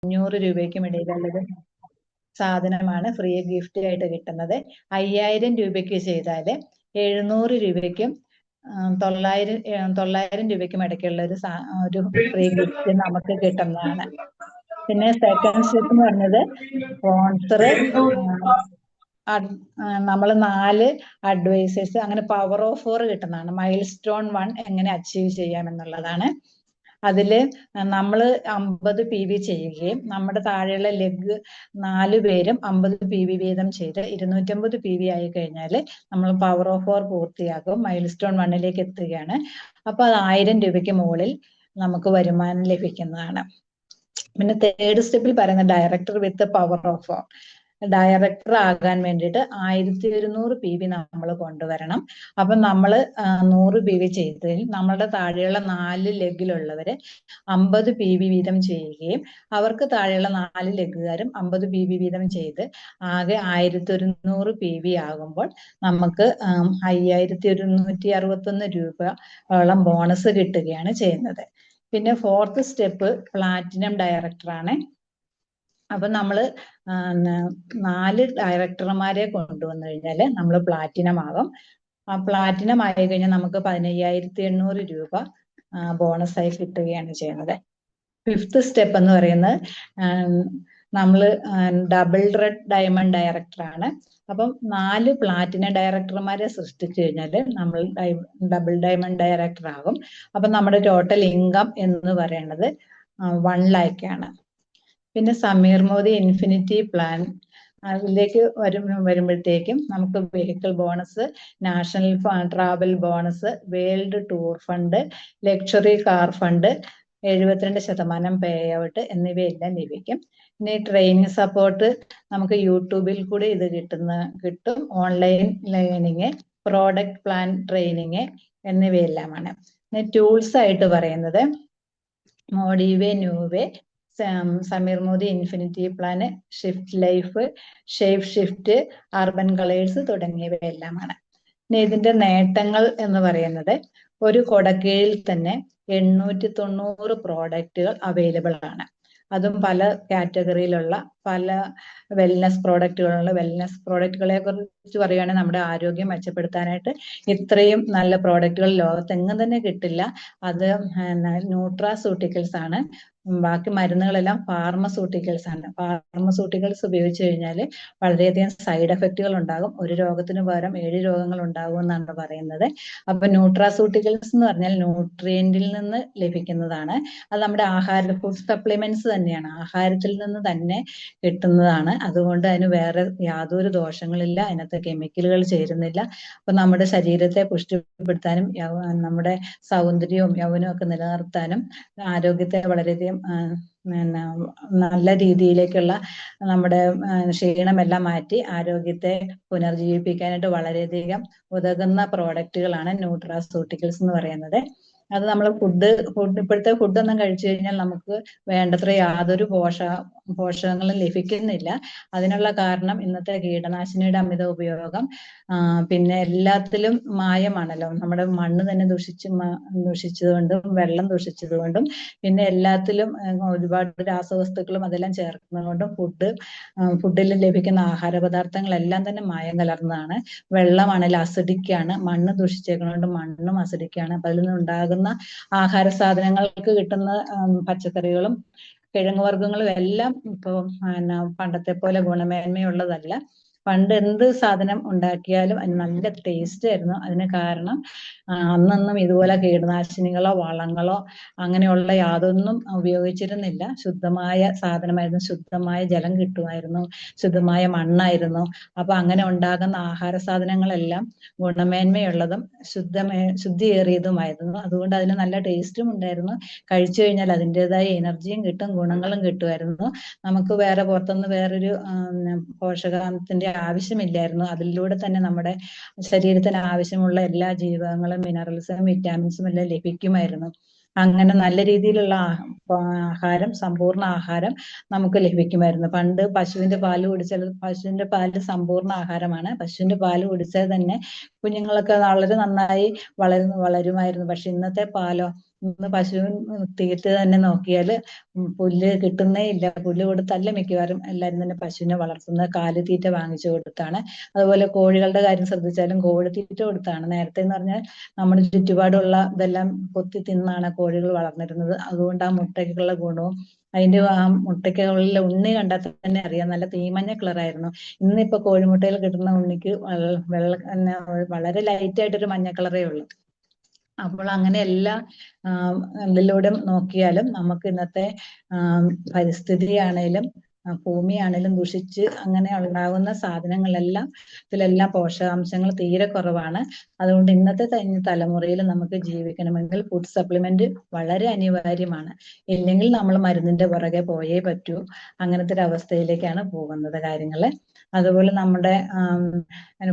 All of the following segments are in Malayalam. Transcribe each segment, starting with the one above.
500 രൂപയ്ക്കും ഇടയിലുള്ളത് സാധനമാണ് ഫ്രീ ഗിഫ്റ്റ് ആയിട്ട് കിട്ടുന്നത്. 5000 രൂപയ്ക്ക് ചെയ്താല് 700 രൂപയ്ക്കും 900 രൂപയ്ക്കും ഇടയ്ക്കുള്ള ഒരു ഫ്രീ ഗിഫ്റ്റ് നമുക്ക് കിട്ടുന്നതാണ്. പിന്നെ സെക്കൻഡ് സ്റ്റെപ്പ് എന്ന് പറഞ്ഞത് സ്പോൺസർ, നമ്മൾ 4 അഡ്വൈസേഴ്സ്, അങ്ങനെ പവർ ഓഫ് 4 കിട്ടുന്നതാണ്. മൈൽ സ്റ്റോൺ 1 എങ്ങനെ അച്ചീവ് ചെയ്യാം എന്നുള്ളതാണ്. അതില് നമ്മൾ 50 PV ചെയ്യുകയും നമ്മുടെ താഴെയുള്ള ലെഗ് 4 പേരും 50 PV വീതം ചെയ്ത് 250 PV ആയി കഴിഞ്ഞാൽ നമ്മൾ പവർ ഓഫ് 4 പൂർത്തിയാക്കും, മൈൽ സ്റ്റോൺ 1ലേക്ക് എത്തുകയാണ്. അപ്പൊ അത് 1000 രൂപയ്ക്ക് മുകളിൽ നമുക്ക് വരുമാനം ലഭിക്കുന്നതാണ്. പിന്നെ തേർഡ് സ്റ്റെപ്പിൽ പറയുന്ന director with power of 4. Director ആകാൻ വേണ്ടിയിട്ട് 1100 PV നമ്മൾ കൊണ്ടുവരണം. അപ്പൊ നമ്മൾ 100 PV ചെയ്തതിൽ നമ്മളുടെ താഴെയുള്ള 4 ലെഗിലുള്ളവര് 50 PV വീതം ചെയ്യുകയും അവർക്ക് താഴെയുള്ള 4 ലെഗുകാരും 50 PV വീതം ചെയ്ത് ആകെ 1100 PV ആകുമ്പോൾ നമുക്ക് 5161 രൂപയോളം ബോണസ് കിട്ടുകയാണ് ചെയ്യുന്നത്. പിന്നെ ഫോർത്ത് സ്റ്റെപ്പ് പ്ലാറ്റിനം ഡയറക്ടറാണ്. അപ്പൊ നമ്മള് 4 ഡയറക്ടർമാരെ കൊണ്ടുവന്നു കഴിഞ്ഞാൽ നമ്മൾ പ്ലാറ്റിനം ആകും. ആ പ്ലാറ്റിനം ആയി കഴിഞ്ഞാൽ നമുക്ക് 15800 രൂപ ബോണസ് ആയി കിട്ടുകയാണ് ചെയ്യുന്നത്. ഫിഫ്ത്ത് സ്റ്റെപ്പ് എന്ന് പറയുന്നത് നമ്മൾ ഡബിൾ റെഡ് ഡയമണ്ട് ഡയറക്ടറാണ്. അപ്പം 4 പ്ലാറ്റിനം ഡയറക്ടർമാരെ സൃഷ്ടിച്ചു കഴിഞ്ഞാൽ നമ്മൾ ഡബിൾ ഡയമണ്ട് ഡയറക്ടർ ആകും. അപ്പൊ നമ്മുടെ ടോട്ടൽ ഇൻകം എന്ന് പറയുന്നത് 1 lakh ആണ്. പിന്നെ സമീർ മോദി ഇൻഫിനിറ്റി പ്ലാൻ, അതിലേക്ക് വരുമ്പോഴത്തേക്കും നമുക്ക് vehicle bonus, national travel bonus, world tour fund, luxury car fund, 72% pay out എന്നിവയെല്ലാം ലഭിക്കും. പിന്നെ ട്രെയിനിങ് സപ്പോർട്ട് നമുക്ക് യൂട്യൂബിൽ കൂടി ഇത് കിട്ടും. Online learning, product plan training എന്നിവയെല്ലാമാണ്. പിന്നെ ടൂൾസ് ആയിട്ട് പറയുന്നത് മോഡിവേ, ന്യൂവേ, Sameer Modi infinity plan, shift life, shape shift, urban colours തുടങ്ങിയവയെല്ലാമാണ്. പിന്നെ ഇതിന്റെ നേട്ടങ്ങൾ എന്ന് പറയുന്നത് ഒരു കൊടക്കീഴിൽ തന്നെ 890 പ്രോഡക്റ്റുകൾ അവൈലബിൾ ആണ്. അതും പല കാറ്റഗറിയിലുള്ള പല വെൽനസ് പ്രോഡക്റ്റുകളുള്ള വെൽനസ് പ്രോഡക്റ്റുകളെ കുറിച്ച് പറയുകയാണെങ്കിൽ നമ്മുടെ ആരോഗ്യം മെച്ചപ്പെടുത്താനായിട്ട് ഇത്രയും നല്ല പ്രോഡക്റ്റുകൾ ലോകത്തെങ്ങും തന്നെ കിട്ടില്ല. അത് ന്യൂട്രാസ്യൂട്ടിക്കൽസ് ആണ്. ബാക്കി മരുന്നുകളെല്ലാം ഫാർമസ്യൂട്ടിക്കൽസ് ആണ്. ഫാർമസ്യൂട്ടിക്കൽസ് ഉപയോഗിച്ച് കഴിഞ്ഞാൽ വളരെയധികം സൈഡ് എഫക്റ്റുകൾ ഉണ്ടാകും. ഒരു രോഗത്തിന് പകരം 7 രോഗങ്ങൾ ഉണ്ടാകും എന്നാണ് പറയുന്നത്. അപ്പൊ ന്യൂട്രാസ്യൂട്ടിക്കൽസ് എന്ന് പറഞ്ഞാൽ ന്യൂട്രിയന്റിൽ നിന്ന് ലഭിക്കുന്നതാണ്. അത് നമ്മുടെ ഫുഡ് സപ്ലിമെന്റ്സ് തന്നെയാണ്, ആഹാരത്തിൽ നിന്ന് തന്നെ കിട്ടുന്നതാണ്. അതുകൊണ്ട് അതിന് വേറെ യാതൊരു ദോഷങ്ങളില്ല, അതിനകത്ത് കെമിക്കലുകൾ ചേരുന്നില്ല. അപ്പൊ നമ്മുടെ ശരീരത്തെ പുഷ്ടിപ്പെടുത്താനും നമ്മുടെ സൗന്ദര്യവും യൗവനവും ഒക്കെ നിലനിർത്താനും ആരോഗ്യത്തെ വളരെയധികം നല്ല രീതിയിലേക്കുള്ള നമ്മുടെ ക്ഷീണമെല്ലാം മാറ്റി ആരോഗ്യത്തെ പുനർജീവിപ്പിക്കാനായിട്ട് വളരെയധികം ഉതകുന്ന പ്രോഡക്റ്റുകളാണ് ന്യൂട്രാസ്യൂട്ടിക്കൽസ് എന്ന് പറയുന്നത്. അത് നമ്മൾ ഇപ്പോഴത്തെ ഫുഡൊന്നും കഴിച്ചു കഴിഞ്ഞാൽ നമുക്ക് വേണ്ടത്ര യാതൊരു പോഷകങ്ങളും ലഭിക്കുന്നില്ല. അതിനുള്ള കാരണം ഇന്നത്തെ കീടനാശിനിയുടെ അമിത ഉപയോഗം, പിന്നെ എല്ലാത്തിലും മായമാണല്ലോ. നമ്മുടെ മണ്ണ് തന്നെ ദുഷിച്ചതുകൊണ്ടും വെള്ളം ദുഷിച്ചതുകൊണ്ടും പിന്നെ എല്ലാത്തിലും ഒരുപാട് രാസവസ്തുക്കളും അതെല്ലാം ചേർക്കുന്നതുകൊണ്ടും ഫുഡിൽ ലഭിക്കുന്ന ആഹാര പദാർത്ഥങ്ങളെല്ലാം തന്നെ മായം കലർന്നതാണ്. വെള്ളമാണെങ്കിൽ അസിഡിക്കാണ്, മണ്ണ് ദുഷിച്ചേക്കുന്നതുകൊണ്ട് മണ്ണും അസിഡിക്കാണ്. അപ്പൊ അതിൽ നിന്നുണ്ടാകുന്ന ആഹാര സാധനങ്ങൾക്ക് കിട്ടുന്ന പച്ചക്കറികളും കിഴങ്ങ് വർഗ്ഗങ്ങളും എല്ലാം ഇപ്പോൾ പണ്ടത്തെ പോലെ ഗുണമേന്മയുള്ളതല്ല. പണ്ട് എന്ത് സാധനം ഉണ്ടാക്കിയാലും അതിന് നല്ല ടേസ്റ്റ് ആയിരുന്നു. അതിന് കാരണം അന്നൊന്നും ഇതുപോലെ കീടനാശിനികളോ വളങ്ങളോ അങ്ങനെയുള്ള യാതൊന്നും ഉപയോഗിച്ചിരുന്നില്ല. ശുദ്ധമായ സാധനമായിരുന്നു, ശുദ്ധമായ ജലം കിട്ടുമായിരുന്നു, ശുദ്ധമായ മണ്ണായിരുന്നു. അപ്പൊ അങ്ങനെ ഉണ്ടാകുന്ന ആഹാര സാധനങ്ങളെല്ലാം ഗുണമേന്മയുള്ളതും ശുദ്ധിയേറിയതുമായിരുന്നു. അതുകൊണ്ട് അതിന് നല്ല ടേസ്റ്റും ഉണ്ടായിരുന്നു. കഴിച്ചു കഴിഞ്ഞാൽ അതിൻ്റെതായ എനർജിയും കിട്ടും, ഗുണങ്ങളും കിട്ടുമായിരുന്നു. നമുക്ക് വേറെ പുറത്തുനിന്ന് വേറൊരു പോഷകാംശത്തിന്റെ ആവശ്യമില്ലായിരുന്നു. അതിലൂടെ തന്നെ നമ്മുടെ ശരീരത്തിന് ആവശ്യമുള്ള എല്ലാ ജീവകങ്ങളും മിനറൽസും വിറ്റാമിൻസും എല്ലാം ലഭിക്കുമായിരുന്നു. അങ്ങനെ നല്ല രീതിയിലുള്ള ആഹാരം, സമ്പൂർണ്ണ ആഹാരം നമുക്ക് ലഭിക്കുമായിരുന്നു. പണ്ട് പശുവിന്റെ പാല് കുടിച്ചാൽ, പശുവിന്റെ പാല് സമ്പൂർണ്ണ ആഹാരമാണ്. പശുവിന്റെ പാല് കുടിച്ചാൽ തന്നെ കുഞ്ഞുങ്ങളൊക്കെ വളരെ നന്നായി വളരുമായിരുന്നു. പക്ഷെ ഇന്നത്തെ പാലോ, ഇന്ന് പശു തീറ്റ തന്നെ നോക്കിയാൽ പുല്ല് കിട്ടുന്നേ ഇല്ല. പുല്ല് കൊടുത്തല്ല മിക്കവാറും എല്ലാവരും തന്നെ പശുവിനെ വളർത്തുന്നത്. കാലിത്തീറ്റ വാങ്ങിച്ചു കൊടുത്താണ്. അതുപോലെ കോഴികളുടെ കാര്യം ശ്രദ്ധിച്ചാലും കോഴിത്തീറ്റ കൊടുത്താണ്. നേരത്തെ എന്ന് പറഞ്ഞാൽ നമ്മുടെ ചുറ്റുപാടുള്ള ഇതെല്ലാം കൊത്തി തിന്നാണ് കോഴികൾ വളർന്നിരുന്നത്. അതുകൊണ്ട് ആ മുട്ടയ്ക്കുള്ള ഗുണവും അതിന്റെ ആ മുട്ടയ്ക്കുള്ള ഉണ്ണി കണ്ടാൽ തന്നെ അറിയാം, നല്ല തീമഞ്ഞ കളറായിരുന്നു. ഇന്നിപ്പോ കോഴിമുട്ടയിൽ കിട്ടുന്ന ഉണ്ണിക്ക് വെള്ള വളരെ ലൈറ്റ് ആയിട്ടൊരു മഞ്ഞ കളറേ ഉള്ളൂ. അപ്പോൾ അങ്ങനെ എല്ലാ ഇതിലൂടെ നോക്കിയാലും നമുക്ക് ഇന്നത്തെ പരിസ്ഥിതിയാണേലും ഭൂമിയാണേലും ദുഷിച്ച് അങ്ങനെ ഉണ്ടാകുന്ന സാധനങ്ങളെല്ലാം ഇതിലെല്ലാം പോഷകാംശങ്ങൾ തീരെ കുറവാണ്. അതുകൊണ്ട് ഇന്നത്തെ തലമുറയിൽ നമുക്ക് ജീവിക്കണമെങ്കിൽ ഫുഡ് സപ്ലിമെന്റ് വളരെ അനിവാര്യമാണ്. ഇല്ലെങ്കിൽ നമ്മൾ മരുന്നിന്റെ പുറകെ പോയേ പറ്റൂ. അങ്ങനത്തെ ഒരു അവസ്ഥയിലേക്കാണ് പോകുന്നത് കാര്യങ്ങള്. അതുപോലെ നമ്മുടെ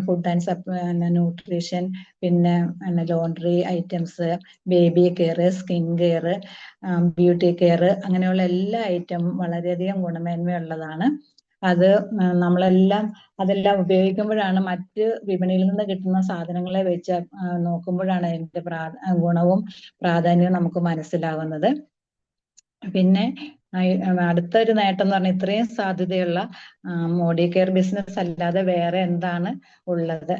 ഫുഡ് ആൻഡ് ന്യൂട്രീഷൻ, പിന്നെ laundry items, baby care, skin care, beauty care, അങ്ങനെയുള്ള എല്ലാ ഐറ്റവും വളരെയധികം ഗുണമേന്മയുള്ളതാണ്. അത് നമ്മളെല്ലാം അതെല്ലാം ഉപയോഗിക്കുമ്പോഴാണ്, മറ്റ് വിപണിയിൽ നിന്ന് കിട്ടുന്ന സാധനങ്ങളെ വെച്ച് നോക്കുമ്പോഴാണ് അതിന്റെ ഗുണവും പ്രാധാന്യവും നമുക്ക് മനസ്സിലാവുന്നത്. പിന്നെ അടുത്തൊരു നേട്ടം എന്ന് പറഞ്ഞാൽ ഇത്രയും സാധ്യതയുള്ള മോഡി കെയർ ബിസിനസ് അല്ലാതെ വേറെ എന്താണ് ഉള്ളത്?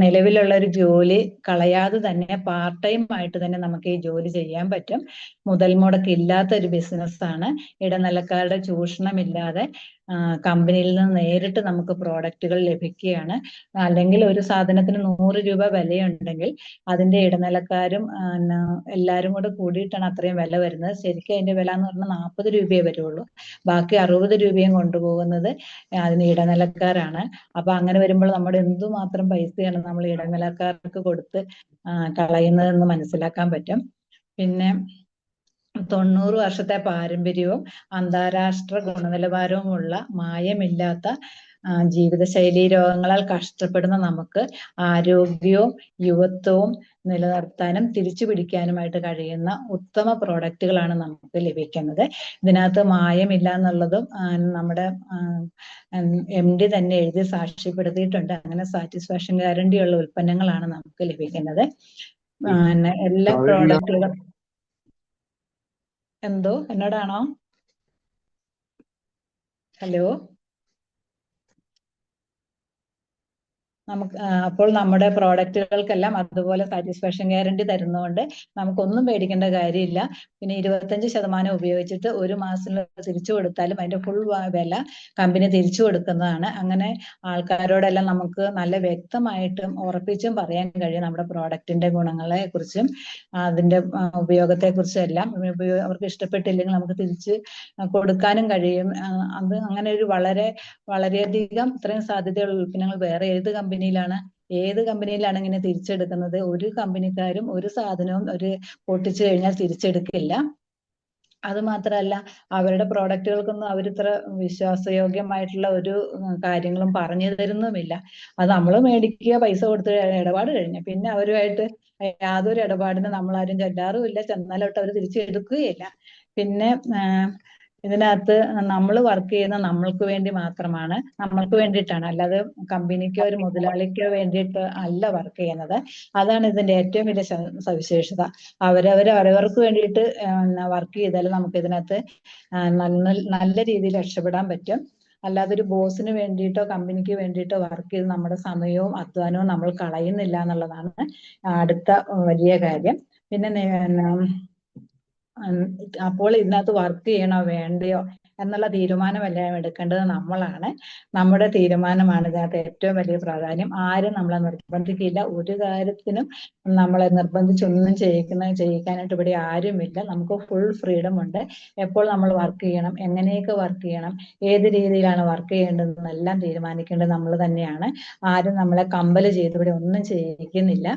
നിലവിലുള്ള ഒരു ജോലി കളയാതെ തന്നെ പാർട്ട് ടൈം ആയിട്ട് തന്നെ നമുക്ക് ഈ ജോലി ചെയ്യാൻ പറ്റും. മുതൽ മുടക്കില്ലാത്ത ഒരു ബിസിനസ്സാണ്. ഇടനിലക്കാരുടെ ചൂഷണമില്ലാതെ കമ്പനിയിൽ നിന്ന് നേരിട്ട് നമുക്ക് പ്രോഡക്റ്റുകൾ ലഭിക്കുകയാണ്. അല്ലെങ്കിൽ ഒരു സാധനത്തിന് 100 രൂപ വിലയുണ്ടെങ്കിൽ അതിന്റെ ഇടനിലക്കാരും എല്ലാരും കൂടെ കൂടിയിട്ടാണ് അത്രയും വില വരുന്നത്. ശരിക്കും അതിന്റെ വില എന്ന് പറഞ്ഞാൽ 40 രൂപയേ വരുള്ളൂ. ബാക്കി 60 രൂപയും കൊണ്ടുപോകുന്നത് അതിന് ഇടനിലക്കാരാണ്. അപ്പൊ അങ്ങനെ വരുമ്പോൾ നമ്മുടെ എന്തുമാത്രം പൈസയാണ് നമ്മൾ ഇടനിലക്കാർക്ക് കൊടുത്ത് കളയുന്നതെന്ന് മനസ്സിലാക്കാൻ പറ്റും. പിന്നെ 90 വർഷത്തെ പാരമ്പര്യവും അന്താരാഷ്ട്ര ഗുണനിലവാരവുമുള്ള മായമില്ലാത്ത ജീവിതശൈലി രോഗങ്ങളാൽ കഷ്ടപ്പെടുന്ന നമുക്ക് ആരോഗ്യവും യുവത്വവും നിലനിർത്താനും തിരിച്ചു പിടിക്കാനുമായിട്ട് കഴിയുന്ന ഉത്തമ പ്രോഡക്റ്റുകളാണ് നമുക്ക് ലഭിക്കുന്നത്. ഇതിനകത്ത് മായമില്ല എന്നുള്ളതും നമ്മുടെ MD തന്നെ എഴുതി സാക്ഷ്യപ്പെടുത്തിയിട്ടുണ്ട്. അങ്ങനെ സാറ്റിസ്ഫാക്ഷൻ ഗ്യാരണ്ടി ഉള്ള ഉൽപ്പന്നങ്ങളാണ് നമുക്ക് ലഭിക്കുന്നത്. എല്ലാ പ്രോഡക്റ്റുകളും. എന്തോ എന്നോടാണോ? ഹലോ, നമുക്ക് അപ്പോൾ നമ്മുടെ പ്രോഡക്റ്റുകൾക്കെല്ലാം അതുപോലെ സാറ്റിസ്ഫാക്ഷൻ ഗ്യാരണ്ടി തരുന്നതുകൊണ്ട് നമുക്കൊന്നും പേടിക്കേണ്ട കാര്യമില്ല. പിന്നെ 25% ഉപയോഗിച്ചിട്ട് 1 മാസം തിരിച്ചു കൊടുത്താലും അതിന്റെ ഫുൾ വില കമ്പനി തിരിച്ചു കൊടുക്കുന്നതാണ്. അങ്ങനെ ആൾക്കാരോടെല്ലാം നമുക്ക് നല്ല വ്യക്തമായിട്ടും ഉറപ്പിച്ചും പറയാൻ കഴിയും നമ്മുടെ പ്രോഡക്റ്റിന്റെ ഗുണങ്ങളെ കുറിച്ചും അതിന്റെ ഉപയോഗത്തെ കുറിച്ചും എല്ലാം. അവർക്ക് ഇഷ്ടപ്പെട്ടില്ലെങ്കിൽ നമുക്ക് തിരിച്ച് കൊടുക്കാനും കഴിയും. അത് അങ്ങനെ ഒരു വളരെയധികം ഇത്രയും സാധ്യതയുള്ള ഉൽപ്പന്നങ്ങൾ വേറെ ഏത് കമ്പനിയിലാണ് ഇങ്ങനെ തിരിച്ചെടുക്കുന്നത്? ഒരു കമ്പനിക്കാരും ഒരു സാധനവും പൊട്ടിച്ചു കഴിഞ്ഞാൽ തിരിച്ചെടുക്കില്ല. അത് മാത്രമല്ല, അവരുടെ പ്രോഡക്റ്റുകൾക്കൊന്നും അവരിത്ര വിശ്വാസയോഗ്യമായിട്ടുള്ള ഒരു കാര്യങ്ങളും പറഞ്ഞു തരുന്നുമില്ല. അത് നമ്മൾ മേടിക്കുക, പൈസ കൊടുത്ത് ഇടപാട് കഴിഞ്ഞു, പിന്നെ അവരുമായിട്ട് യാതൊരു ഇടപാടിനും നമ്മളാരും ചെല്ലാറുമില്ല. ചെന്നാലോട്ട് അവർ തിരിച്ചെടുക്കുകയില്ല. പിന്നെ ഇതിനകത്ത് നമ്മൾ വർക്ക് ചെയ്യുന്ന നമ്മൾക്ക് വേണ്ടി മാത്രമാണ്, നമ്മൾക്ക് വേണ്ടിയിട്ടാണ്, അല്ലാതെ കമ്പനിക്കോ ഒരു മുതലാളിക്കോ വേണ്ടിയിട്ട് അല്ല വർക്ക് ചെയ്യുന്നത്. അതാണ് ഇതിന്റെ ഏറ്റവും വലിയ സവിശേഷത. അവരവർക്ക് വേണ്ടിയിട്ട് വർക്ക് ചെയ്താൽ നമുക്ക് ഇതിനകത്ത് നല്ല രീതിയിൽ രക്ഷപ്പെടാൻ പറ്റും. അല്ലാതെ ഒരു ബോസിന് വേണ്ടിയിട്ടോ കമ്പനിക്ക് വേണ്ടിയിട്ടോ വർക്ക് ചെയ്ത് നമ്മുടെ സമയവും അധ്വാനവും നമ്മൾ കളയുന്നില്ല എന്നുള്ളതാണ് അടുത്ത വലിയ കാര്യം. പിന്നെ അപ്പോൾ ഇതിനകത്ത് വർക്ക് ചെയ്യണോ വേണ്ടയോ എന്നുള്ള തീരുമാനമെല്ലാം എടുക്കേണ്ടത് നമ്മളാണ്. നമ്മുടെ തീരുമാനമാണ് ഇതിനകത്ത് ഏറ്റവും വലിയ പ്രാധാന്യം. ആരും നമ്മളെ നിർബന്ധിക്കില്ല, ഒരു കാര്യത്തിനും നമ്മളെ നിർബന്ധിച്ചൊന്നും ചെയ്യിക്കാനായിട്ട് ഇവിടെ ആരുമില്ല. നമുക്ക് ഫുൾ ഫ്രീഡം ഉണ്ട്. എപ്പോൾ നമ്മൾ വർക്ക് ചെയ്യണം, എങ്ങനെയൊക്കെ വർക്ക് ചെയ്യണം, ഏത് രീതിയിലാണ് വർക്ക് ചെയ്യേണ്ടതെന്നെല്ലാം തീരുമാനിക്കേണ്ടത് നമ്മൾ തന്നെയാണ്. ആരും നമ്മളെ കമ്പല് ചെയ്ത് ഇവിടെ ഒന്നും ചെയ്യിക്കുന്നില്ല.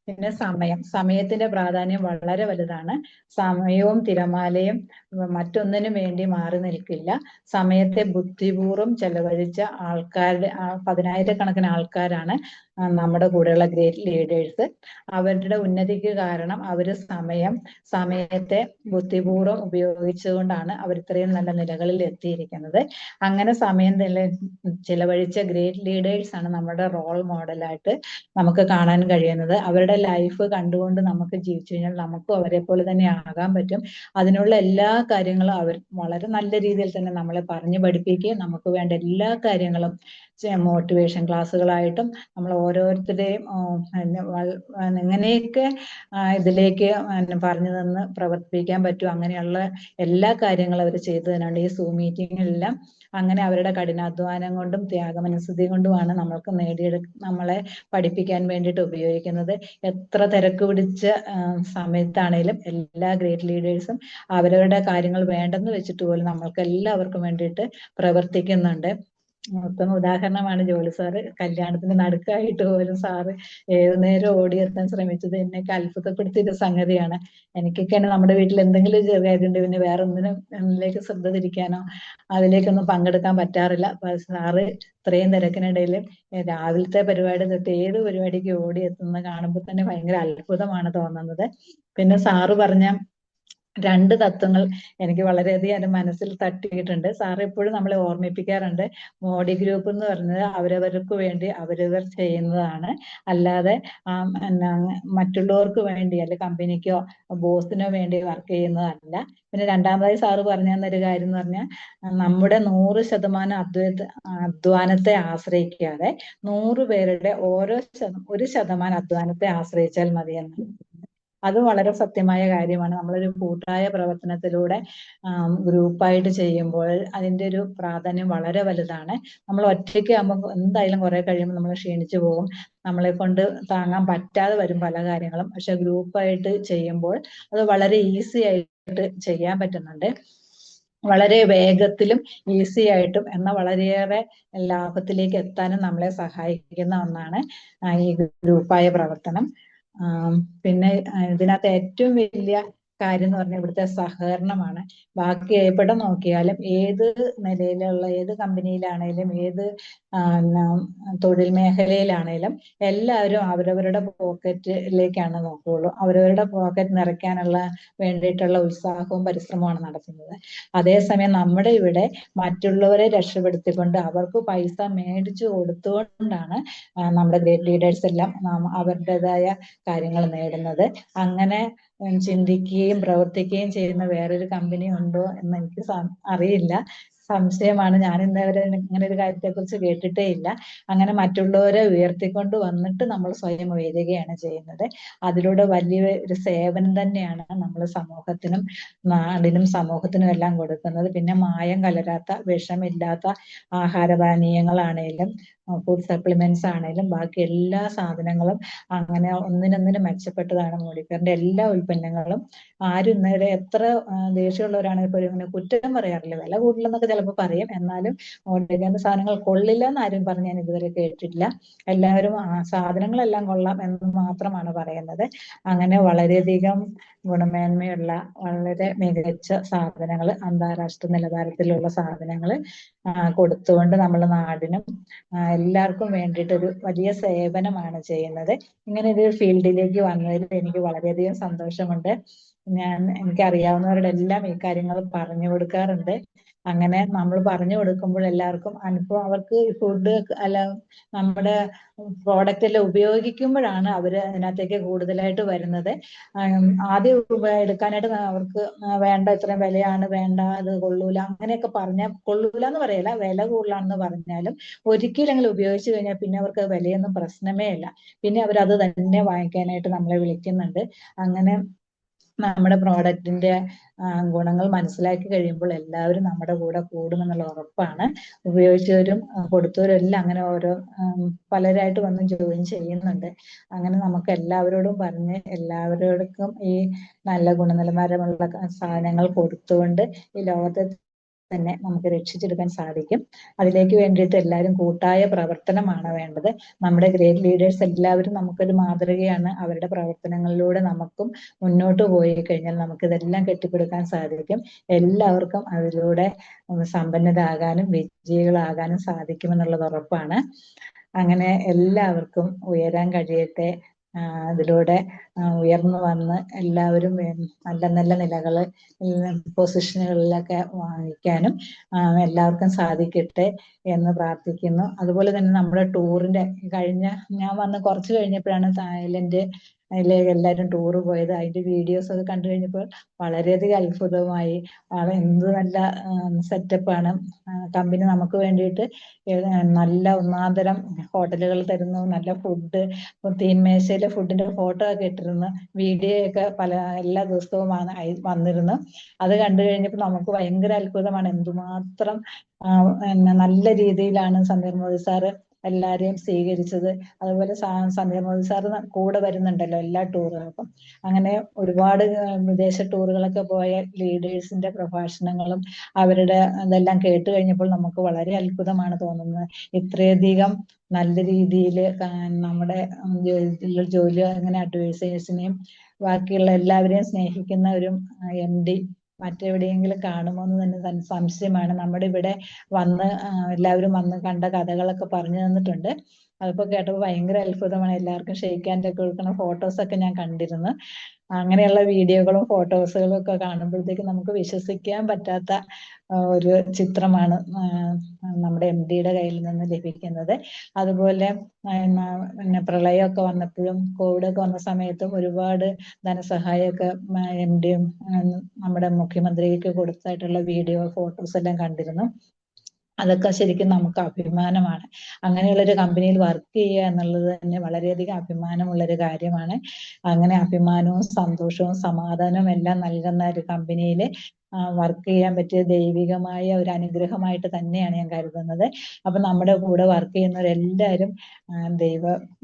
പിന്നെ സമയത്തിന്റെ പ്രാധാന്യം വളരെ വലുതാണ്. സമയവും തിരമാലയും മറ്റൊന്നിനും വേണ്ടി മാറി നിൽക്കില്ല. സമയത്തെ ബുദ്ധിപൂർവ്വം ചെലവഴിച്ച ആൾക്കാരുടെ 10,000-കണക്കിന് ആൾക്കാരാണ് നമ്മുടെ കൂടെയുള്ള ഗ്രേറ്റ് ലീഡേഴ്സ്. അവരുടെ ഉന്നതിക്ക് കാരണം അവർ സമയത്തെ ബുദ്ധിപൂർവ്വം ഉപയോഗിച്ചുകൊണ്ടാണ് അവർ ഇത്രയും നല്ല നിലകളിൽ എത്തിയിരിക്കുന്നത്. അങ്ങനെ സമയം ചിലവഴിച്ച ഗ്രേറ്റ് ലീഡേഴ്സ് ആണ് നമ്മുടെ റോൾ മോഡലായിട്ട് നമുക്ക് കാണാൻ കഴിയുന്നത്. അവരുടെ അവരുടെ ലൈഫ് കണ്ടുകൊണ്ട് നമുക്ക് ജീവിച്ചു കഴിഞ്ഞാൽ നമുക്കും അവരെ പോലെ തന്നെ ആകാൻ പറ്റും. അതിനുള്ള എല്ലാ കാര്യങ്ങളും അവർ വളരെ നല്ല രീതിയിൽ തന്നെ നമ്മളെ പറഞ്ഞു പഠിപ്പിക്കുകയും നമുക്ക് വേണ്ട എല്ലാ കാര്യങ്ങളും മോട്ടിവേഷൻ ക്ലാസ്സുകളായിട്ടും നമ്മൾ ഓരോരുത്തരെയും എങ്ങനെയൊക്കെ ഇതിലേക്ക് പറഞ്ഞു തന്ന് പ്രവർത്തിപ്പിക്കാൻ പറ്റും അങ്ങനെയുള്ള എല്ലാ കാര്യങ്ങളും അവർ ചെയ്തു തരാണ്ട് ഈ സൂം മീറ്റിങ്ങിലെല്ലാം അങ്ങനെ അവരുടെ കഠിനാധ്വാനം കൊണ്ടും ത്യാഗമനസ്ഥിതി കൊണ്ടുമാണ് നമ്മൾക്ക് നമ്മളെ പഠിപ്പിക്കാൻ വേണ്ടിയിട്ട് ഉപയോഗിക്കുന്നത്. എത്ര തിരക്ക് പിടിച്ച സമയത്താണേലും എല്ലാ ഗ്രേറ്റ് ലീഡേഴ്സും അവരവരുടെ കാര്യങ്ങൾ വേണ്ടെന്ന് വെച്ചിട്ട് പോലും നമ്മൾക്ക് എല്ലാവർക്കും വേണ്ടിയിട്ട് പ്രവർത്തിക്കുന്നുണ്ട്. മൊത്തം ഉദാഹരണമാണ് ജോളി സാറ്. കല്യാണത്തിന് നടുക്കായിട്ട് പോലും സാറ് ഏതു നേരം ഓടിയെത്താൻ ശ്രമിച്ചത് എന്നെയൊക്കെ അത്ഭുതപ്പെടുത്തിയൊരു സംഗതിയാണ്. എനിക്കൊക്കെയാണ് നമ്മുടെ വീട്ടിൽ എന്തെങ്കിലും ചെറിയ കാര്യമുണ്ട് പിന്നെ വേറെ ഒന്നിനും എന്നിലേക്ക് ശ്രദ്ധ തിരിക്കാനോ അതിലേക്കൊന്നും പങ്കെടുക്കാൻ പറ്റാറില്ല. അപ്പൊ സാറ് ഇത്രയും തിരക്കിനിടയിൽ രാവിലത്തെ പരിപാടി തൊട്ട് ഏത് പരിപാടിക്ക് ഓടിയെത്തുന്ന കാണുമ്പോൾ തന്നെ ഭയങ്കര അത്ഭുതമാണ് തോന്നുന്നത്. പിന്നെ സാറ് പറഞ്ഞ 2 തത്വങ്ങൾ എനിക്ക് വളരെയധികം എൻ്റെ മനസ്സിൽ തട്ടിയിട്ടുണ്ട്. സാർ എപ്പോഴും നമ്മളെ ഓർമ്മിപ്പിക്കാറുണ്ട്. മോഡി ഗ്രൂപ്പ് എന്ന് പറഞ്ഞത് അവരവർക്ക് വേണ്ടി അവരവർ ചെയ്യുന്നതാണ്, അല്ലാതെ മറ്റുള്ളവർക്ക് വേണ്ടി അല്ലെ കമ്പനിക്കോ ബോസിനോ വേണ്ടി വർക്ക് ചെയ്യുന്നതല്ല. പിന്നെ രണ്ടാമതായി സാറ് പറഞ്ഞു തന്നൊരു കാര്യം എന്ന് പറഞ്ഞാൽ നമ്മുടെ 100% അധ്വാനത്തെ ആശ്രയിക്കാതെ 100 പേരുടെ ഓരോ 1% അധ്വാനത്തെ ആശ്രയിച്ചാൽ മതിയെന്ന്. അത് വളരെ സത്യമായ കാര്യമാണ്. നമ്മളൊരു കൂട്ടായ പ്രവർത്തനത്തിലൂടെ ഗ്രൂപ്പായിട്ട് ചെയ്യുമ്പോൾ അതിൻ്റെ ഒരു പ്രാധാന്യം വളരെ വലുതാണ്. നമ്മൾ ഒറ്റയ്ക്ക് ആകുമ്പോൾ എന്തായാലും കുറെ കഴിയുമ്പോൾ നമ്മൾ ക്ഷീണിച്ചു പോകും, നമ്മളെ കൊണ്ട് താങ്ങാൻ പറ്റാതെ വരും പല കാര്യങ്ങളും. പക്ഷെ ഗ്രൂപ്പായിട്ട് ചെയ്യുമ്പോൾ അത് വളരെ ഈസി ആയിട്ട് ചെയ്യാൻ പറ്റുന്നുണ്ട്. വളരെ വേഗത്തിലും ഈസി ആയിട്ടും എന്നാൽ വളരെയേറെ ലാഭത്തിലേക്ക് എത്താനും നമ്മളെ സഹായിക്കുന്ന ഒന്നാണ് ഈ ഗ്രൂപ്പായ പ്രവർത്തനം. പിന്നെ ഇതിനകത്ത് ഏറ്റവും വലിയ കാര്യം എന്ന് പറഞ്ഞാൽ ഇവിടുത്തെ സഹകരണമാണ്. ബാക്കി എവിടെ നോക്കിയാലും ഏത് നിലയിലുള്ള ഏത് കമ്പനിയിലാണേലും ഏത് തൊഴിൽ മേഖലയിലാണേലും എല്ലാവരും അവരവരുടെ പോക്കറ്റിലേക്കാണ് നോക്കുകയുള്ളൂ. അവരവരുടെ പോക്കറ്റ് നിറയ്ക്കാനുള്ള വേണ്ടിയിട്ടുള്ള ഉത്സാഹവും പരിശ്രമമാണ് നടത്തുന്നത്. അതേസമയം നമ്മുടെ ഇവിടെ മറ്റുള്ളവരെ രക്ഷപ്പെടുത്തിക്കൊണ്ട് അവർക്ക് പൈസ മേടിച്ചു കൊടുത്തുകൊണ്ടാണ് നമ്മുടെ ഗ്രേറ്റ് ലീഡേഴ്സ് എല്ലാം അവരുടേതായ കാര്യങ്ങൾ നേടുന്നത്. അങ്ങനെ ചിന്തിക്കുകയും പ്രവർത്തിക്കുകയും ചെയ്യുന്ന വേറൊരു കമ്പനി ഉണ്ടോ എന്ന് എനിക്ക് അറിയില്ല, സംശയമാണ്. ഞാൻ ഇന്നേവരെ ഇങ്ങനെ ഒരു കാര്യത്തെക്കുറിച്ച് കേട്ടിട്ടേ ഇല്ല. അങ്ങനെ മറ്റുള്ളവരെ ഉയർത്തിക്കൊണ്ട് വന്നിട്ട് നമ്മൾ സ്വയം ഉയരുകയാണ് ചെയ്യുന്നത്. അതിലൂടെ വലിയ ഒരു സേവനം തന്നെയാണ് നമ്മൾ സമൂഹത്തിനും നാടിനും സമൂഹത്തിനും എല്ലാം കൊടുക്കുന്നത്. പിന്നെ മായം കലരാത്ത വിഷമില്ലാത്ത ആഹാരപാനീയങ്ങളാണേലും ഫുഡ് സപ്ലിമെന്റ്സ് ആണേലും ബാക്കി എല്ലാ സാധനങ്ങളും അങ്ങനെ ഒന്നിനൊന്നിനും മെച്ചപ്പെട്ടതാണ്. മോഡിക്കറിന്റെ എല്ലാ ഉൽപ്പന്നങ്ങളും ആരും ഇന്നേരെ എത്ര ദേഷ്യമുള്ളവരാണ് ഇപ്പോൾ ഇങ്ങനെ കുറ്റം പറയാറില്ല. വില കൂടുതലെന്നൊക്കെ ചിലപ്പോൾ പറയും, എന്നാലും മോഡിക്കറിന്റെ സാധനങ്ങൾ കൊള്ളില്ല എന്ന് ആരും പറഞ്ഞ് ഞാൻ ഇതുവരെ കേട്ടിട്ടില്ല. എല്ലാവരും സാധനങ്ങളെല്ലാം കൊള്ളാം എന്ന് മാത്രമാണ് പറയുന്നത്. അങ്ങനെ വളരെയധികം ഗുണമേന്മയുള്ള വളരെ മികച്ച സാധനങ്ങൾ, അന്താരാഷ്ട്ര നിലവാരത്തിലുള്ള സാധനങ്ങൾ കൊടുത്തുകൊണ്ട് നമ്മുടെ നാടിനും എല്ലാവർക്കും വേണ്ടിയിട്ടൊരു വലിയ സേവനമാണ് ചെയ്യുന്നത്. ഇങ്ങനെ ഒരു ഫീൽഡിലേക്ക് വന്നതിൽ എനിക്ക് വളരെയധികം സന്തോഷമുണ്ട്. എനിക്കറിയാവുന്നവരുടെ എല്ലാം ഈ കാര്യങ്ങൾ പറഞ്ഞു കൊടുക്കാറുണ്ട്. അങ്ങനെ നമ്മൾ പറഞ്ഞു കൊടുക്കുമ്പോൾ എല്ലാവർക്കും അനുഭവം, അവർക്ക് ഫുഡ് അല്ല നമ്മുടെ പ്രോഡക്റ്റ് എല്ലാം ഉപയോഗിക്കുമ്പോഴാണ് അവർ അതിനകത്തേക്ക് കൂടുതലായിട്ട് വരുന്നത്. ആദ്യം എടുക്കാനായിട്ട് അവർക്ക് വേണ്ട ഇത്രയും വിലയാണ്, വേണ്ട അത് കൊള്ളൂല അങ്ങനെയൊക്കെ പറഞ്ഞാൽ, കൊള്ളൂല എന്ന് പറയല, വില കൂടുതലാണെന്ന് പറഞ്ഞാലും ഒരിക്കലെങ്കിലും ഉപയോഗിച്ചു കഴിഞ്ഞാൽ പിന്നെ അവർക്ക് വിലയൊന്നും പ്രശ്നമേ ഇല്ല. പിന്നെ അവരത് തന്നെ വാങ്ങിക്കാനായിട്ട് നമ്മളെ വിളിക്കുന്നുണ്ട്. അങ്ങനെ നമ്മുടെ പ്രോഡക്റ്റിന്റെ ഗുണങ്ങൾ മനസ്സിലാക്കി കഴിയുമ്പോൾ എല്ലാവരും നമ്മുടെ കൂടെ കൂടുമെന്നുള്ള ഉറപ്പാണ്. ഉപയോഗിച്ചവരും കൊടുത്തവരും എല്ലാം അങ്ങനെ ഓരോ പലരായിട്ട് വന്ന് ജോയിൻ ചെയ്യുന്നുണ്ട്. അങ്ങനെ നമുക്ക് എല്ലാവരോടും പറഞ്ഞ് എല്ലാവരോടും ഈ നല്ല ഗുണനിലവാരമുള്ള സാധനങ്ങൾ കൊടുത്തുകൊണ്ട് ഈ ലോകത്തെ തന്നെ നമുക്ക് രക്ഷിച്ചെടുക്കാൻ സാധിക്കും. അതിലേക്ക് വേണ്ടിയിട്ട് എല്ലാവരും കൂട്ടായ പ്രവർത്തനമാണ് വേണ്ടത്. നമ്മുടെ ഗ്രേറ്റ് ലീഡേഴ്സ് എല്ലാവരും നമുക്കൊരു മാതൃകയാണ്. അവരുടെ പ്രവർത്തനങ്ങളിലൂടെ നമുക്കും മുന്നോട്ട് പോയി കഴിഞ്ഞാൽ നമുക്ക് ഇതെല്ലാം കെട്ടിപ്പടുക്കാൻ സാധിക്കും. എല്ലാവർക്കും അതിലൂടെ സമ്പന്നരാകാനും വിജയികളാകാനും സാധിക്കുമെന്നുള്ളത് ഉറപ്പാണ്. അങ്ങനെ എല്ലാവർക്കും ഉയരാൻ കഴിയട്ടെ. അതിലൂടെ ഉയർന്നു വന്ന് എല്ലാവരും നല്ല നല്ല നിലകൾ പൊസിഷനുകളിലൊക്കെ വാങ്ങിക്കാനും എല്ലാവർക്കും സാധിക്കട്ടെ എന്ന് പ്രാർത്ഥിക്കുന്നു. അതുപോലെ തന്നെ നമ്മുടെ ടൂറിന്റെ ഞാൻ വന്ന് കുറച്ച് കഴിഞ്ഞപ്പോഴാണ് തായ്ലൻഡ് അതിലേക്ക് എല്ലാവരും ടൂറ് പോയത്. അതിന്റെ വീഡിയോസ് ഒക്കെ കണ്ടു കഴിഞ്ഞപ്പോൾ വളരെയധികം അത്ഭുതമായി. എന്ത് നല്ല സെറ്റപ്പാണ്. കമ്പനി നമുക്ക് വേണ്ടിയിട്ട് നല്ല ഒന്നാന്തരം ഹോട്ടലുകൾ തരുന്നു, നല്ല ഫുഡ്, തീൻമേശയിലെ ഫുഡിന്റെ ഫോട്ടോ ഒക്കെ ഇട്ടിരുന്നു, വീഡിയോ ഒക്കെ എല്ലാ ദിവസവും വന്നിരുന്നു. അത് കണ്ടു കഴിഞ്ഞപ്പോൾ നമുക്ക് ഭയങ്കര അത്ഭുതമാണ്. എന്തുമാത്രം നല്ല രീതിയിലാണ് സമീർ മോദി സാറ് എല്ലാരെയും സ്വീകരിച്ചത്. അതുപോലെ സമീർ മോദി സാറ് കൂടെ വരുന്നുണ്ടല്ലോ എല്ലാ ടൂറുകൾക്കും. അങ്ങനെ ഒരുപാട് വിദേശ ടൂറുകളൊക്കെ പോയ ലീഡേഴ്സിന്റെ പ്രഭാഷണങ്ങളും അവരുടെ ഇതെല്ലാം കേട്ട് കഴിഞ്ഞപ്പോൾ നമുക്ക് വളരെ അത്ഭുതമാണ് തോന്നുന്നത്. ഇത്രയധികം നല്ല രീതിയിൽ നമ്മുടെ ജോലി അങ്ങനെ അഡ്വൈസേഴ്സിനെയും ബാക്കിയുള്ള എല്ലാവരെയും സ്നേഹിക്കുന്ന ഒരു MD മറ്റെവിടെയെങ്കിലും കാണുമോ എന്ന് തന്നെ സംശയമാണ്. നമ്മുടെ ഇവിടെ വന്ന് എല്ലാവരും വന്ന് കണ്ട കഥകളൊക്കെ പറഞ്ഞു തന്നിട്ടുണ്ട്. അതിപ്പോ കേട്ടപ്പോൾ ഭയങ്കര അത്ഭുതമാണ്. എല്ലാവർക്കും ഷെയ്ക്ക് ഹാൻഡ് ഒക്കെ കൊടുക്കുന്ന ഫോട്ടോസ് ഒക്കെ ഞാൻ കണ്ടിരുന്നു. അങ്ങനെയുള്ള വീഡിയോകളും ഫോട്ടോസുകളും ഒക്കെ കാണുമ്പോഴത്തേക്ക് നമുക്ക് വിശ്വസിക്കാൻ പറ്റാത്ത ഒരു ചിത്രമാണ് നമ്മുടെ MDയുടെ കയ്യിൽ നിന്ന് ലഭിക്കുന്നത്. അതുപോലെ പിന്നെ പ്രളയമൊക്കെ വന്നപ്പോഴും കോവിഡൊക്കെ വന്ന സമയത്തും ഒരുപാട് ധനസഹായമൊക്കെ MDയും നമ്മുടെ മുഖ്യമന്ത്രിക്ക് കൊടുത്തായിട്ടുള്ള വീഡിയോ ഫോട്ടോസ് എല്ലാം കണ്ടിരുന്നു. അതൊക്കെ ശരിക്കും നമുക്ക് അഭിമാനമാണ്. അങ്ങനെയുള്ളൊരു കമ്പനിയിൽ വർക്ക് ചെയ്യുക എന്നുള്ളത് തന്നെ വളരെയധികം അഭിമാനമുള്ളൊരു കാര്യമാണ്. അങ്ങനെ അഭിമാനവും സന്തോഷവും സമാധാനവും എല്ലാം നൽകുന്ന ഒരു കമ്പനിയിൽ വർക്ക് ചെയ്യാൻ പറ്റിയ ദൈവികമായ ഒരു അനുഗ്രഹമായിട്ട് തന്നെയാണ് ഞാൻ കരുതുന്നത്. അപ്പൊ നമ്മുടെ കൂടെ വർക്ക് ചെയ്യുന്നവരെല്ലാവരും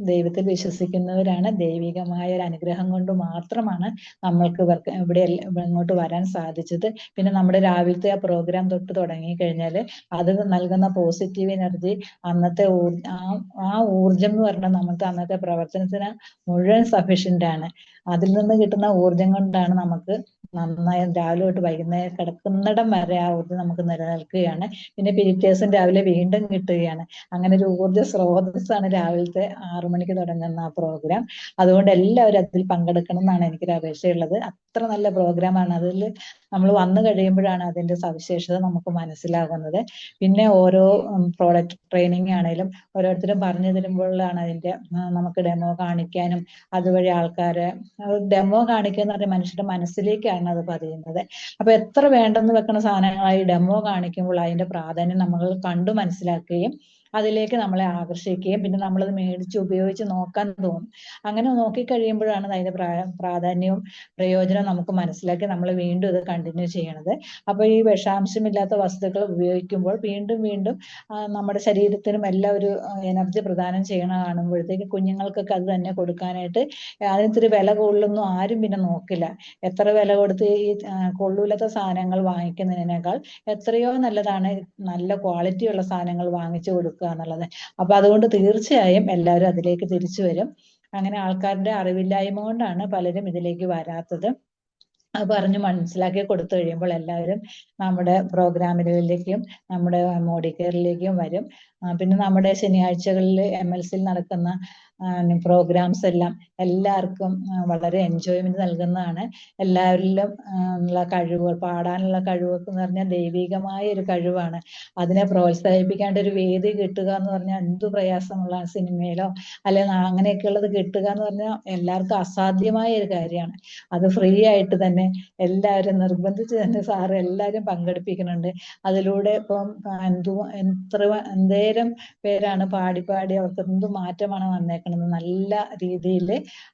ദൈവത്തിൽ വിശ്വസിക്കുന്നവരാണ്. ദൈവികമായ ഒരു അനുഗ്രഹം കൊണ്ട് മാത്രമാണ് നമ്മൾക്ക് ഇവിടെ ഇങ്ങോട്ട് വരാൻ സാധിച്ചത്. പിന്നെ നമ്മുടെ രാവിലത്തെ ആ പ്രോഗ്രാം തൊട്ട് തുടങ്ങി കഴിഞ്ഞാൽ അത് നൽകുന്ന പോസിറ്റീവ് എനർജി, അന്നത്തെ ആ ഊർജം എന്ന് പറഞ്ഞാൽ നമുക്ക് അന്നത്തെ പ്രവർത്തനത്തിന് മുഴുവൻ സഫീഷ്യന്റ് ആണ്. അതിൽ നിന്ന് കിട്ടുന്ന ഊർജം കൊണ്ടാണ് നമുക്ക് നന്നായി രാവിലെ തൊട്ട് വൈകുന്നേരം കിടക്കുന്നിടം വരെ ആ ഊർജം നമുക്ക് നിലനിൽക്കുകയാണ്. പിന്നെ പിറ്റേഴ്സും രാവിലെ വീണ്ടും കിട്ടുകയാണ്. അങ്ങനെ ഒരു ഊർജ സ്രോതസ്സാണ് രാവിലത്തെ 6 മണിക്ക് തുടങ്ങുന്ന ആ പ്രോഗ്രാം. അതുകൊണ്ട് എല്ലാവരും അതിൽ പങ്കെടുക്കണം എന്നാണ് എനിക്കൊരു അപേക്ഷയുള്ളത്. അത്ര നല്ല പ്രോഗ്രാമാണ്. അതിൽ നമ്മൾ വന്നു കഴിയുമ്പോഴാണ് അതിന്റെ സവിശേഷത നമുക്ക് മനസ്സിലാകുന്നത്. പിന്നെ ഓരോ പ്രോഡക്റ്റ് ട്രെയിനിങ് ആണെങ്കിലും ഓരോരുത്തരും പറഞ്ഞു തരുമ്പോഴാണ് അതിന്റെ നമുക്ക് ഡെമോ കാണിക്കാനും അതുവഴി ആൾക്കാരെ ഡെമോ കാണിക്കുക എന്ന് പറഞ്ഞാൽ മനുഷ്യരുടെ മനസ്സിലേക്കാണ് അത് പതിയുന്നത്. അപ്പൊ എത്ര വേണ്ടെന്ന് വെക്കുന്ന സാധനങ്ങളായി ഡെമോ കാണിക്കുമ്പോൾ അതിന്റെ പ്രാധാന്യം നമ്മൾ കണ്ടു മനസ്സിലാക്കുകയും അതിലേക്ക് നമ്മളെ ആകർഷിക്കുകയും പിന്നെ നമ്മളത് മേടിച്ച് ഉപയോഗിച്ച് നോക്കാൻ തോന്നും. അങ്ങനെ നോക്കിക്കഴിയുമ്പോഴാണ് അതിന്റെ പ്രാധാന്യവും പ്രയോജനവും നമുക്ക് മനസ്സിലാക്കി നമ്മൾ വീണ്ടും ഇത് കണ്ടിന്യൂ ചെയ്യണത്. അപ്പൊ ഈ വിഷാംശമില്ലാത്ത വസ്തുക്കൾ ഉപയോഗിക്കുമ്പോൾ വീണ്ടും വീണ്ടും നമ്മുടെ ശരീരത്തിനും എല്ലാം ഒരു എനർജി പ്രദാനം ചെയ്യണ കാണുമ്പോഴത്തേക്ക് കുഞ്ഞുങ്ങൾക്കൊക്കെ അത് തന്നെ കൊടുക്കാനായിട്ട് അതിനിത്തിരി വില കൂടുതലൊന്നും ആരും പിന്നെ നോക്കില്ല. എത്ര വില കൊടുത്ത് ഈ കൊള്ളൂലത്തെ സാധനങ്ങൾ വാങ്ങിക്കുന്നതിനേക്കാൾ എത്രയോ നല്ലതാണ് നല്ല ക്വാളിറ്റിയുള്ള സാധനങ്ങൾ വാങ്ങിച്ചു കൊടുക്കുക എന്നുള്ളത്. അപ്പൊ അതുകൊണ്ട് തീർച്ചയായും എല്ലാവരും അതിലേക്ക് തിരിച്ചു വരും. അങ്ങനെ ആൾക്കാരുടെ അറിവില്ലായ്മ കൊണ്ടാണ് പലരും ഇതിലേക്ക് വരാത്തത്. അത് പറഞ്ഞ് മനസ്സിലാക്കി കൊടുത്തു കഴിയുമ്പോൾ എല്ലാവരും നമ്മുടെ പ്രോഗ്രാമുകളിലേക്കും നമ്മുടെ മോഡി കെയറിലേക്കും വരും. പിന്നെ നമ്മുടെ ശനിയാഴ്ചകളിൽ MLC-യിൽ നടക്കുന്ന പ്രോഗ്രാംസ് എല്ലാം എല്ലാവർക്കും വളരെ എൻജോയ്മെന്റ് നൽകുന്നതാണ്. എല്ലാവരിലും ഉള്ള കഴിവുകൾ, പാടാനുള്ള കഴിവൊക്കെ എന്ന് പറഞ്ഞാൽ ദൈവികമായ ഒരു കഴിവാണ്. അതിനെ പ്രോത്സാഹിപ്പിക്കാണ്ട് ഒരു വേദി കിട്ടുക എന്ന് പറഞ്ഞാൽ എന്തു പ്രയാസമുള്ള സിനിമയിലോ അല്ലെങ്കിൽ അങ്ങനെയൊക്കെയുള്ളത് കിട്ടുക എന്ന് പറഞ്ഞാൽ എല്ലാവർക്കും അസാധ്യമായ ഒരു കാര്യമാണ്. അത് ഫ്രീ ആയിട്ട് തന്നെ എല്ലാവരും നിർബന്ധിച്ച് തന്നെ സാറ് എല്ലാവരും പങ്കെടുപ്പിക്കുന്നുണ്ട്. അതിലൂടെ ഇപ്പം എന്തേരം പേരാണ് പാടി അവർക്ക് എന്ത് മാറ്റമാണ് വന്നേക്കുന്നത്. നല്ല രീതിയിൽ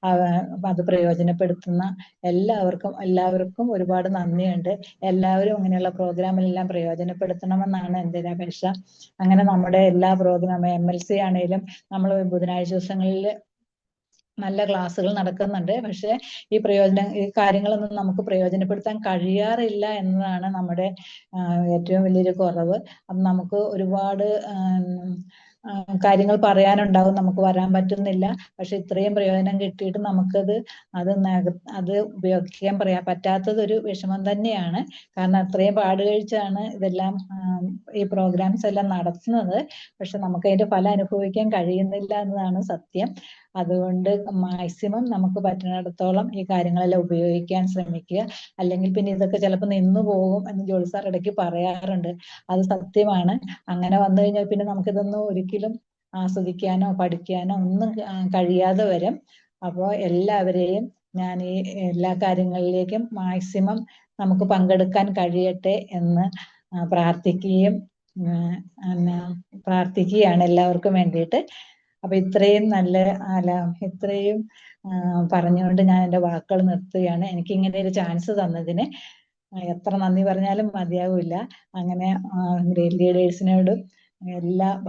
അത് പ്രയോജനപ്പെടുത്തുന്ന എല്ലാവർക്കും ഒരുപാട് നന്ദിയുണ്ട്. എല്ലാവരും അങ്ങനെയുള്ള പ്രോഗ്രാമിലെല്ലാം പ്രയോജനപ്പെടുത്തണമെന്നാണ് എൻ്റെ ഒരു അപേക്ഷ. അങ്ങനെ നമ്മുടെ എല്ലാ പ്രോഗ്രാമും MLC ആണെങ്കിലും നമ്മൾ ബുധനാഴ്ച ദിവസങ്ങളിൽ നല്ല ക്ലാസ്സുകൾ നടക്കുന്നുണ്ട്. പക്ഷെ ഈ കാര്യങ്ങളൊന്നും നമുക്ക് പ്രയോജനപ്പെടുത്താൻ കഴിയാറില്ല എന്നതാണ് നമ്മുടെ ഏറ്റവും വലിയൊരു കുറവ്. അപ്പം നമുക്ക് ഒരുപാട് കാര്യങ്ങൾ പറയാനുണ്ടാവും, നമുക്ക് വരാൻ പറ്റുന്നില്ല. പക്ഷെ ഇത്രയും പ്രയോജനം കിട്ടിയിട്ട് അത് ഉപയോഗിക്കാൻ പറ്റാത്തത് ഒരു വിഷമം തന്നെയാണ്. കാരണം അത്രയും പാടുകഴിച്ചാണ് ഇതെല്ലാം ഈ പ്രോഗ്രാംസ് എല്ലാം നടത്തുന്നത്. പക്ഷെ നമുക്ക് അതിന്റെ ഫലം അനുഭവിക്കാൻ കഴിയുന്നില്ല എന്നതാണ് സത്യം. അതുകൊണ്ട് മാക്സിമം നമുക്ക് പറ്റുന്നിടത്തോളം ഈ കാര്യങ്ങളെല്ലാം ഉപയോഗിക്കാൻ ശ്രമിക്കുക. അല്ലെങ്കിൽ പിന്നെ ഇതൊക്കെ ചിലപ്പോൾ നിന്നു പോകും എന്ന് ജോളി സാർ ഇടയ്ക്ക് പറയാറുണ്ട്. അത് സത്യമാണ്. അങ്ങനെ വന്നു കഴിഞ്ഞാൽ പിന്നെ നമുക്കിതൊന്നും ഒരിക്കലും ആസ്വദിക്കാനോ പഠിക്കാനോ ഒന്നും കഴിയാതെ വരും. അപ്പോൾ എല്ലാവരെയും ഞാൻ ഈ എല്ലാ കാര്യങ്ങളിലേക്കും മാക്സിമം നമുക്ക് പങ്കെടുക്കാൻ കഴിയട്ടെ എന്ന് പ്രാർത്ഥിക്കുകയും പ്രാർത്ഥിക്കുകയാണ് എല്ലാവർക്കും വേണ്ടിയിട്ട്. അപ്പൊ ഇത്രയും ഇത്രയും പറഞ്ഞുകൊണ്ട് ഞാൻ എൻ്റെ വാക്കുകൾ നിർത്തുകയാണ്. എനിക്ക് ഇങ്ങനെ ഒരു ചാൻസ് തന്നതിന് എത്ര നന്ദി പറഞ്ഞാലും മതിയാവില്ല. അങ്ങനെ ഗ്രേറ്റ് ലീഡേഴ്സിനോടും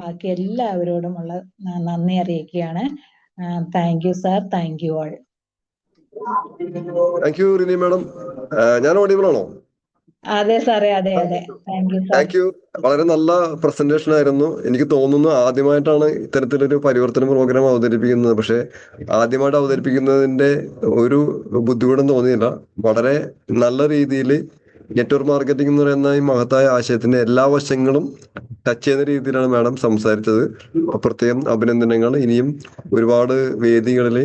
ബാക്കി എല്ലാവരോടുമുള്ള നന്ദി അറിയിക്കുകയാണ്. Thank you sir, thank you all. Thank you Rini madam. ഞാൻ ഓഡിബിൾ ആണോ? അതെ സാറേ, അതെ അതെ. Thank you sir. Thank you. വളരെ നല്ല പ്രസന്റേഷൻ ആയിരുന്നു. എനിക്ക് തോന്നുന്നു ആദ്യമായിട്ടാണ് ഇത്തരത്തിലൊരു പരിവർത്തന പ്രോഗ്രാം അവതരിപ്പിക്കുന്നത്. പക്ഷെ ആദ്യമായിട്ട് അവതരിപ്പിക്കുന്നതിന്റെ ഒരു ബുദ്ധിമുട്ടും തോന്നിയില്ല. വളരെ നല്ല രീതിയിൽ നെറ്റ്വർക്ക് മാർക്കറ്റിംഗ് എന്ന് പറയുന്ന ഈ മഹത്തായ ആശയത്തിന്റെ എല്ലാ വശങ്ങളും ടച്ച് ചെയ്യുന്ന രീതിയിലാണ് മാഡം സംസാരിച്ചത്. പ്രത്യേകം അഭിനന്ദനങ്ങൾ. ഇനിയും ഒരുപാട് വേദികളിൽ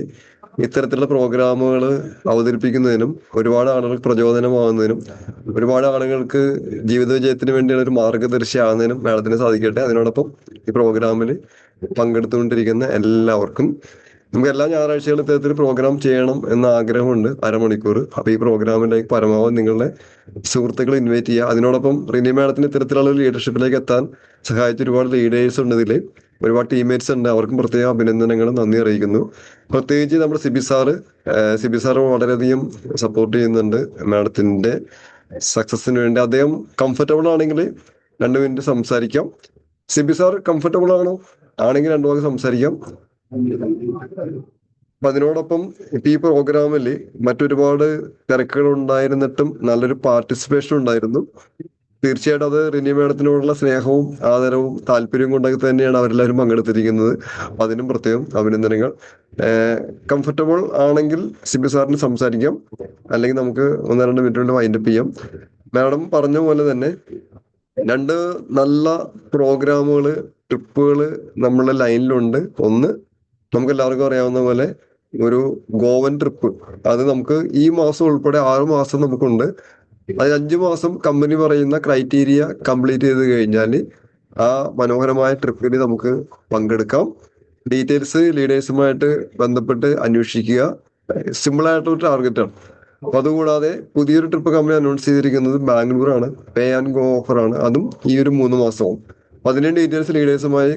ഇത്തരത്തിലുള്ള പ്രോഗ്രാമുകൾ അവതരിപ്പിക്കുന്നതിനും ഒരുപാട് ആളുകൾക്ക് പ്രചോദനമാകുന്നതിനും ഒരുപാട് ആളുകൾക്ക് ജീവിത വിജയത്തിന് വേണ്ടിയുള്ള ഒരു മാർഗദർശി ആകുന്നതിനും മാഡത്തിന് സാധിക്കട്ടെ. അതിനോടൊപ്പം ഈ പ്രോഗ്രാമിൽ പങ്കെടുത്തുകൊണ്ടിരിക്കുന്ന എല്ലാവർക്കും നമുക്ക് എല്ലാ ഞായറാഴ്ചകളും ഇത്തരത്തിൽ പ്രോഗ്രാം ചെയ്യണം എന്ന ആഗ്രഹമുണ്ട്, അരമണിക്കൂർ. അപ്പൊ ഈ പ്രോഗ്രാമിലേക്ക് പരമാവധി നിങ്ങളുടെ സുഹൃത്തുക്കളെ ഇൻവൈറ്റ് ചെയ്യുക. അതിനോടൊപ്പം റിനി മാഡത്തിന് ഇത്തരത്തിലുള്ള ലീഡർഷിപ്പിലേക്ക് എത്താൻ സഹായിച്ച ഒരുപാട് ലീഡേഴ്സ് ഉണ്ട്, ഇതിൽ ഒരുപാട് ടീംമേറ്റ്സ് ഉണ്ട്. അവർക്കും പ്രത്യേക അഭിനന്ദനങ്ങളും നന്ദി അറിയിക്കുന്നു. പ്രത്യേകിച്ച് നമ്മുടെ സിബി സാറ് വളരെയധികം സപ്പോർട്ട് ചെയ്യുന്നുണ്ട് മാഡത്തിന്റെ സക്സസിന് വേണ്ടി. അദ്ദേഹം കംഫർട്ടബിൾ ആണെങ്കിൽ 2 മിനിറ്റ് സംസാരിക്കാം. സിബി സാർ കംഫർട്ടബിൾ ആണോ? ആണെങ്കിൽ 2 വാക്ക് സംസാരിക്കാം. അപ്പൊ അതിനോടൊപ്പം ഇപ്പൊ ഈ പ്രോഗ്രാമിൽ മറ്റൊരുപാട് തിരക്കുകൾ ഉണ്ടായിരുന്നിട്ടും നല്ലൊരു പാർട്ടിസിപ്പേഷൻ ഉണ്ടായിരുന്നു. തീർച്ചയായിട്ടും അത് റിനി മാഡത്തിനോടുള്ള സ്നേഹവും ആദരവും താല്പര്യവും കൊണ്ടൊക്കെ തന്നെയാണ് അവരെല്ലാവരും പങ്കെടുത്തിരിക്കുന്നത്. അതിനും പ്രത്യേകം അഭിനന്ദനങ്ങൾ. കംഫർട്ടബിൾ ആണെങ്കിൽ സിബി സാറിന് സംസാരിക്കാം, അല്ലെങ്കിൽ നമുക്ക് 1-2 മിനിറ്റ് കൊണ്ട് വൈൻഡപ്പ് ചെയ്യാം. മാഡം പറഞ്ഞ പോലെ തന്നെ 2 നല്ല പ്രോഗ്രാമുകൾ, ട്രിപ്പുകൾ നമ്മുടെ ലൈനിലുണ്ട്. ഒന്ന്, നമുക്ക് എല്ലാവർക്കും അറിയാവുന്ന പോലെ ഒരു ഗോവൻ ട്രിപ്പ്. അത് നമുക്ക് ഈ മാസം ഉൾപ്പെടെ 6 മാസം നമുക്കുണ്ട്. അത് 5 മാസം കമ്പനി പറയുന്ന ക്രൈറ്റീരിയ കംപ്ലീറ്റ് ചെയ്ത് കഴിഞ്ഞാൽ ആ മനോഹരമായ ട്രിപ്പിൽ നമുക്ക് പങ്കെടുക്കാം. ഡീറ്റെയിൽസ് ലീഡേഴ്സുമായിട്ട് ബന്ധപ്പെട്ട് അന്വേഷിക്കുക. സിമ്പിൾ ആയിട്ടൊരു ടാർഗറ്റാണ്. അപ്പൊ അതുകൂടാതെ പുതിയൊരു ട്രിപ്പ് കമ്പനി അനൗൺസ് ചെയ്തിരിക്കുന്നത് ബാംഗ്ലൂരാണ്. പേ ആൻഡ് ഗോ ഓഫറാണ്. അതും ഈ ഒരു 3 മാസവും. അപ്പൊ അതിന്റെ ഡീറ്റെയിൽസ് ലീഡേഴ്സുമായി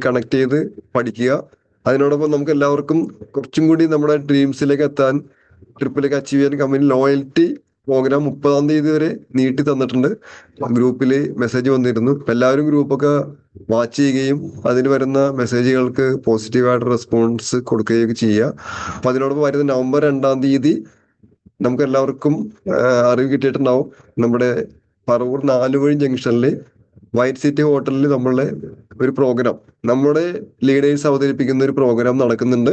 കണക്ട് ചെയ്ത് പഠിക്കുക. അതിനോടൊപ്പം നമുക്ക് എല്ലാവർക്കും കുറച്ചും കൂടി നമ്മുടെ ഡ്രീംസിലേക്ക് എത്താൻ, ട്രിപ്പിലേക്ക് അച്ചീവ് ചെയ്യാൻ കമ്പനി ലോയൽറ്റി പ്രോഗ്രാം 30-ാം തീയതി വരെ നീട്ടി തന്നിട്ടുണ്ട്. ഗ്രൂപ്പിൽ മെസ്സേജ് വന്നിരുന്നു. എല്ലാവരും ഗ്രൂപ്പൊക്കെ വാച്ച് ചെയ്യുകയും അതിന് വരുന്ന മെസ്സേജുകൾക്ക് പോസിറ്റീവായിട്ട് റെസ്പോൺസ് കൊടുക്കുകയൊക്കെ ചെയ്യുക. അപ്പൊ അതിനോടൊപ്പം വരുന്ന നവംബർ 2-ാം തീയതി നമുക്ക് എല്ലാവർക്കും അറിവ് കിട്ടിയിട്ടുണ്ടാവും. നമ്മുടെ പറവൂർ 4 വഴി ജംഗ്ഷനിൽ വൈറ്റ് സിറ്റി ഹോട്ടലിൽ നമ്മളുടെ ഒരു പ്രോഗ്രാം, നമ്മുടെ ലീഡേഴ്സ് അവതരിപ്പിക്കുന്ന ഒരു പ്രോഗ്രാം നടക്കുന്നുണ്ട്.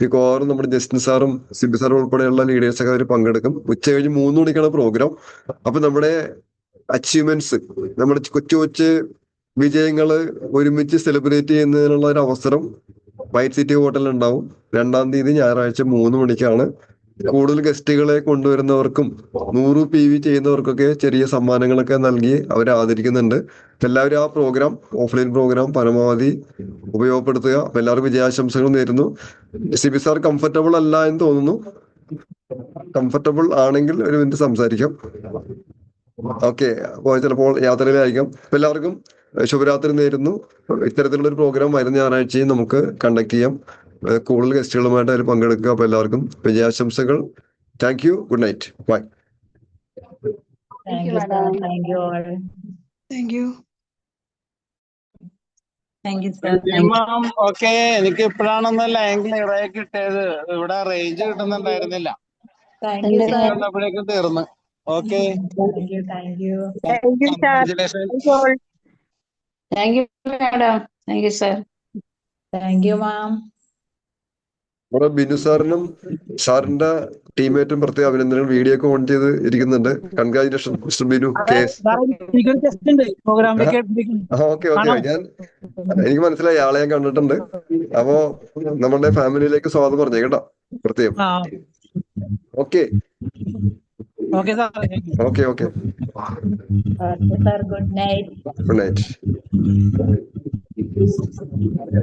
മിക്കവാറും നമ്മുടെ ജസ്റ്റിൻ സാറും സിബി സാറും ഉൾപ്പെടെയുള്ള ലീഡേഴ്സൊക്കെ അതിൽ പങ്കെടുക്കും. ഉച്ചകഴിഞ്ഞ് 3 മണിക്കാണ് പ്രോഗ്രാം. അപ്പൊ നമ്മുടെ അച്ചീവ്മെന്റ്സ്, നമ്മുടെ കൊച്ചു കൊച്ചു വിജയങ്ങള് ഒരുമിച്ച് സെലിബ്രേറ്റ് ചെയ്യുന്നതിനുള്ള ഒരു അവസരം വൈറ്റ് സിറ്റി ഹോട്ടലിൽ ഉണ്ടാവും. 2-ാം തീയതി ഞായറാഴ്ച 3 മണിക്കാണ്. കൂടുതൽ ഗസ്റ്റുകളെ കൊണ്ടുവരുന്നവർക്കും 100 PV ചെയ്യുന്നവർക്കൊക്കെ ചെറിയ സമ്മാനങ്ങളൊക്കെ നൽകി അവരെ ആദരിക്കുന്നുണ്ട്. എല്ലാവരും ആ പ്രോഗ്രാം, ഓഫ്ലൈൻ പ്രോഗ്രാം പരമാവധി ഉപയോഗപ്പെടുത്തുക. അപ്പൊ എല്ലാവർക്കും വിജയാശംസകൾ നേരുന്നു. സിബി സാർ കംഫർട്ടബിൾ അല്ല എന്ന് തോന്നുന്നു. കംഫർട്ടബിൾ ആണെങ്കിൽ 1 മിനിറ്റ് സംസാരിക്കാം. ഓക്കെ, അപ്പോൾ ചിലപ്പോൾ യാത്രയിലായിരിക്കാം. അപ്പൊ എല്ലാവർക്കും ശുഭരാത്രി നേരുന്നു. ഇത്തരത്തിലുള്ള ഒരു പ്രോഗ്രാം വരുന്ന ഞായറാഴ്ചയും നമുക്ക് കണ്ടക്ട് ചെയ്യാം. കൂടുതൽ ഗസ്റ്റുകളുമായിട്ട് അതിൽ പങ്കെടുക്കുക. അപ്പൊ എല്ലാവർക്കും വിജയാശംസകൾ. Thank you. Good night. Bye. Okay, എനിക്ക് ഇപ്പോഴാണൊന്ന് ലൈൻ ക്ലിയർ ആയി കിട്ടിയത്. ഇവിടെ റേഞ്ച് കിട്ടുന്നുണ്ടായിരുന്നില്ല. അപ്പോഴേക്കും തീർന്നു. ഓക്കെ, നമ്മുടെ ബിനു സാറിനും സാറിന്റെ ടീമേറ്റും പ്രത്യേക അഭിനന്ദനങ്ങൾ. വീഡിയോ ഒക്കെ ഓൺ ചെയ്ത് ഇരിക്കുന്നുണ്ട്. Congratulation mister Binu. Okay okay, എനിക്ക് മനസ്സിലായി, ആളെ ഞാൻ കണ്ടിട്ടുണ്ട്. അപ്പോ നമ്മുടെ ഫാമിലിയിലേക്ക് സ്വാഗതം പറഞ്ഞേ കേട്ടോ, പ്രത്യേകം. Okay okay okay, good night. Good night.